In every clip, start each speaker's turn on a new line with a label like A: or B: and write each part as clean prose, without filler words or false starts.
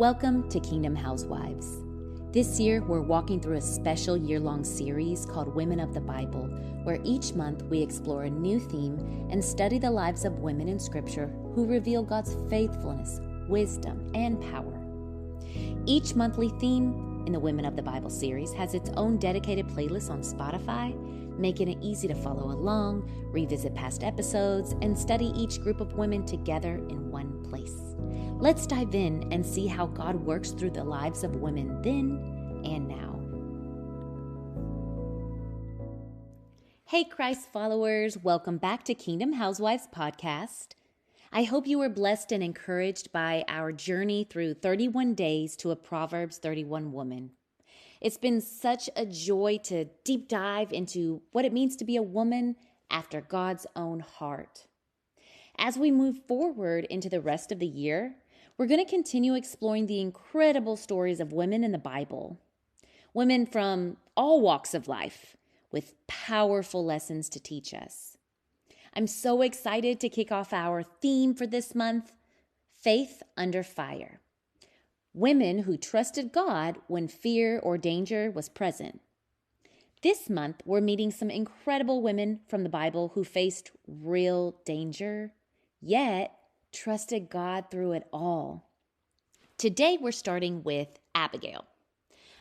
A: Welcome to Kingdom Housewives. This year, we're walking through a special year-long series called Women of the Bible, where each month we explore a new theme and study the lives of women in Scripture who reveal God's faithfulness, wisdom, and power. Each monthly theme in the Women of the Bible series has its own dedicated playlist on Spotify, making it easy to follow along, revisit past episodes, and study each group of women together in one place. Let's dive in and see how God works through the lives of women then and now. Hey Christ followers, welcome back to Kingdom Housewives podcast. I hope you were blessed and encouraged by our journey through 31 days to a Proverbs 31 woman. It's been such a joy to deep dive into what it means to be a woman after God's own heart. As we move forward into the rest of the year, we're going to continue exploring the incredible stories of women in the Bible. Women from all walks of life with powerful lessons to teach us. I'm so excited to kick off our theme for this month, Faith Under Fire. Women who trusted God when fear or danger was present. This month, we're meeting some incredible women from the Bible who faced real danger, yet trusted God through it all. Today, we're starting with Abigail,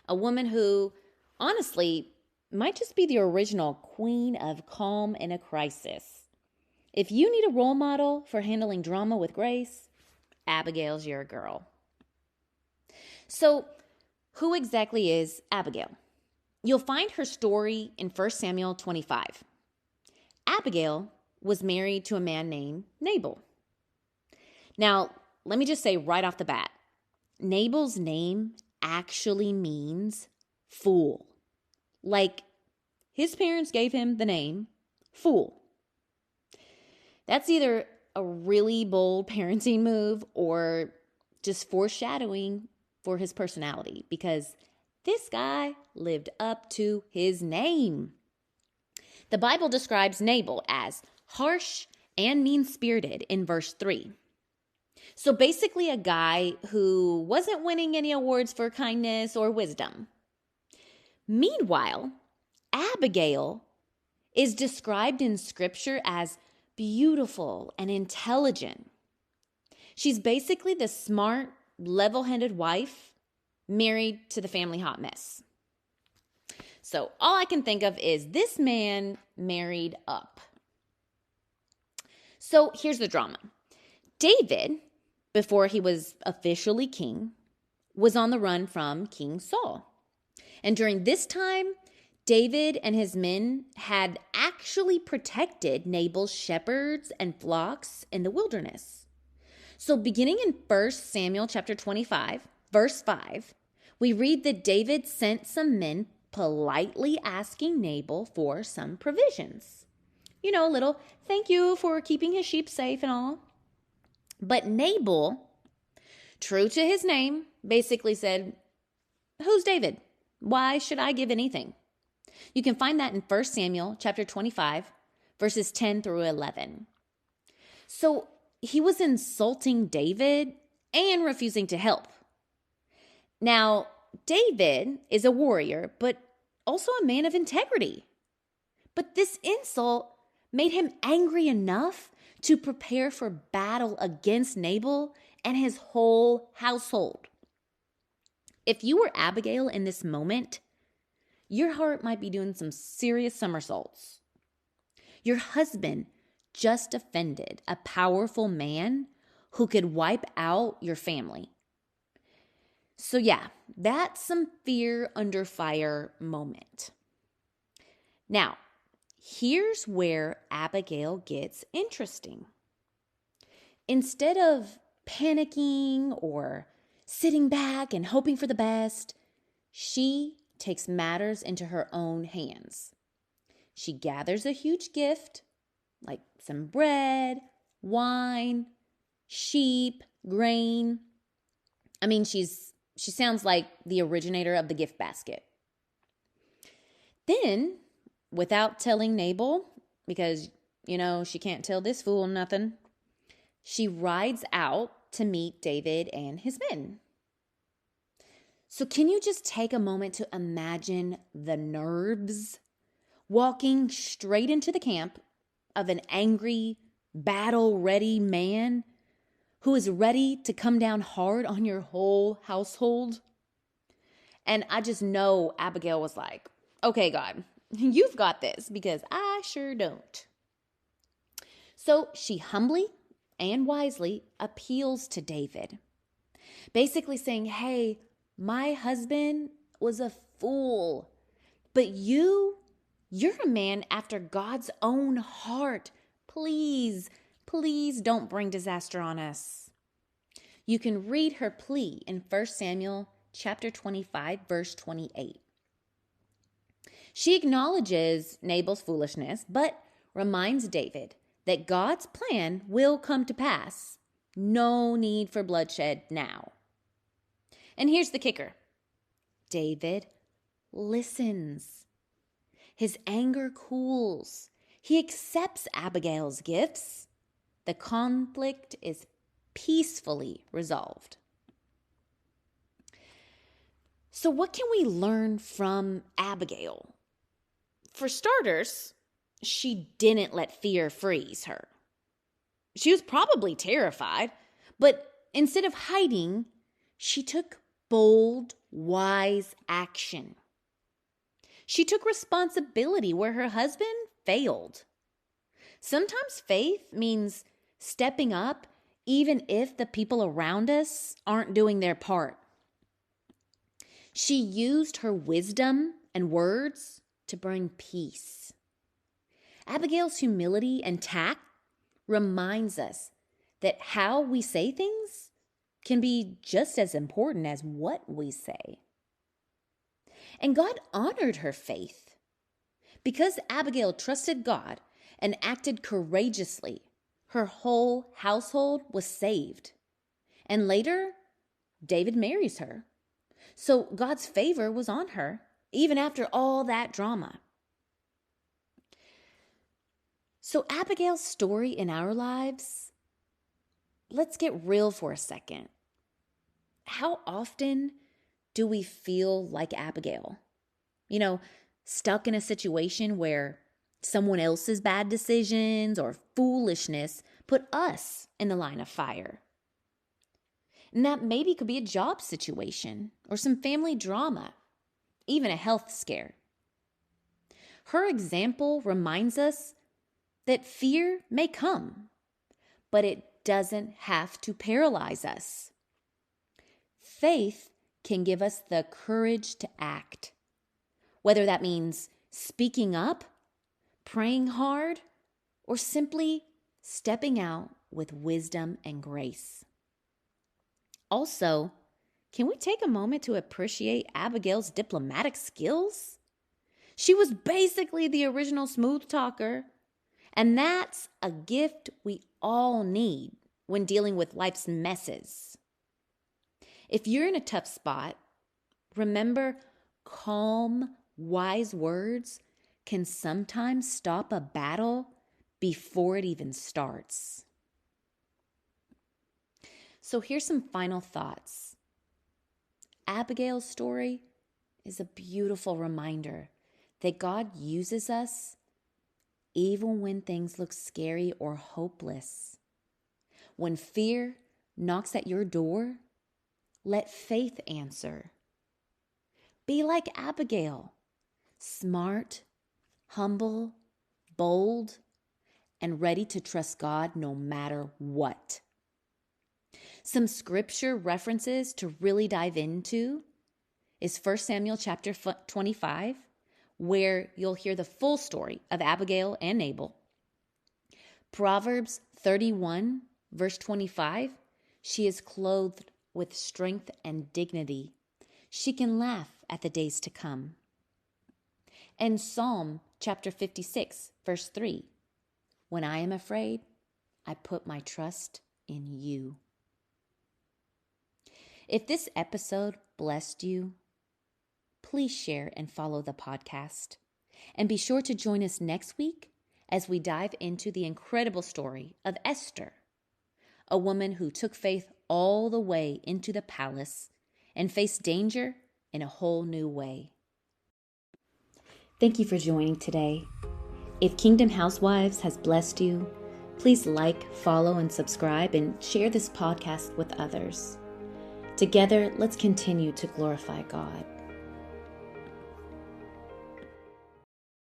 A: a woman who, honestly, might just be the original queen of calm in a crisis. If you need a role model for handling drama with grace, Abigail's your girl. So, who exactly is Abigail? You'll find her story in 1 Samuel 25. Abigail was married to a man named Nabal. Now, let me just say right off the bat, Nabal's name actually means fool. Like, his parents gave him the name Fool. That's either a really bold parenting move or just foreshadowing for his personality, because this guy lived up to his name. The Bible describes Nabal as harsh and mean-spirited in verse 3. So basically a guy who wasn't winning any awards for kindness or wisdom. Meanwhile, Abigail is described in Scripture as beautiful and intelligent. She's basically the smart, level-headed wife married to the family hot mess. So all I can think of is this man married up. So here's the drama. David, before he was officially king, was on the run from King Saul. And during this time, David and his men had actually protected Nabal's shepherds and flocks in the wilderness. So beginning in 1 Samuel chapter 25, verse 5, we read that David sent some men politely asking Nabal for some provisions. You know, a little thank you for keeping his sheep safe and all. But Nabal, true to his name, basically said, "Who's David? Why should I give anything?" You can find that in 1 Samuel chapter 25, verses 10 through 11. So he was insulting David and refusing to help. Now, David is a warrior, but also a man of integrity. But this insult made him angry enough to prepare for battle against Nabal and his whole household. If you were Abigail in this moment, your heart might be doing some serious somersaults. Your husband just offended a powerful man who could wipe out your family. So yeah, that's some fear under fire moment. Now, here's where Abigail gets interesting. Instead of panicking or sitting back and hoping for the best, she takes matters into her own hands. She gathers a huge gift, like some bread, wine, sheep, grain. I mean, she sounds like the originator of the gift basket. Then, without telling Nabal, because, she can't tell this fool nothing, she rides out to meet David and his men. So can you just take a moment to imagine the nerves walking straight into the camp of an angry, battle-ready man who is ready to come down hard on your whole household? And I just know Abigail was like, okay, God, you've got this because I sure don't. So she humbly and wisely appeals to David, basically saying, hey, my husband was a fool, but you're a man after God's own heart. Please, please don't bring disaster on us. You can read her plea in 1 Samuel chapter 25, verse 28. She acknowledges Nabal's foolishness, but reminds David that God's plan will come to pass. No need for bloodshed now. And here's the kicker. David listens. His anger cools. He accepts Abigail's gifts. The conflict is peacefully resolved. So what can we learn from Abigail? For starters, she didn't let fear freeze her. She was probably terrified, but instead of hiding, she took bold, wise action. She took responsibility where her husband failed. Sometimes faith means stepping up even if the people around us aren't doing their part. She used her wisdom and words to bring peace. Abigail's humility and tact reminds us that how we say things can be just as important as what we say. And God honored her faith. Because Abigail trusted God and acted courageously, her whole household was saved. And later, David marries her. So God's favor was on her, even after all that drama. So Abigail's story in our lives, let's get real for a second. How often do we feel like Abigail? Stuck in a situation where someone else's bad decisions or foolishness put us in the line of fire. And that maybe could be a job situation or some family drama, even a health scare. Her example reminds us that fear may come, but it doesn't have to paralyze us. Faith can give us the courage to act, whether that means speaking up, praying hard, or simply stepping out with wisdom and grace. Also, can we take a moment to appreciate Abigail's diplomatic skills? She was basically the original smooth talker, and that's a gift we all need when dealing with life's messes. If you're in a tough spot, remember calm, wise words can sometimes stop a battle before it even starts. So here's some final thoughts. Abigail's story is a beautiful reminder that God uses us even when things look scary or hopeless. When fear knocks at your door, let faith answer. Be like Abigail, smart, humble, bold, and ready to trust God no matter what. Some scripture references to really dive into is 1 Samuel chapter 25, where you'll hear the full story of Abigail and Nabal. Proverbs 31, verse 25, she is clothed with strength and dignity. She can laugh at the days to come. And Psalm chapter 56, verse 3, when I am afraid, I put my trust in you. If this episode blessed you, please share and follow the podcast. And be sure to join us next week as we dive into the incredible story of Esther, a woman who took faith all the way into the palace and face danger in a whole new way. Thank you for joining today. If Kingdom Housewives has blessed you, please like, follow, and subscribe, and share this podcast with others. Together, let's continue to glorify God.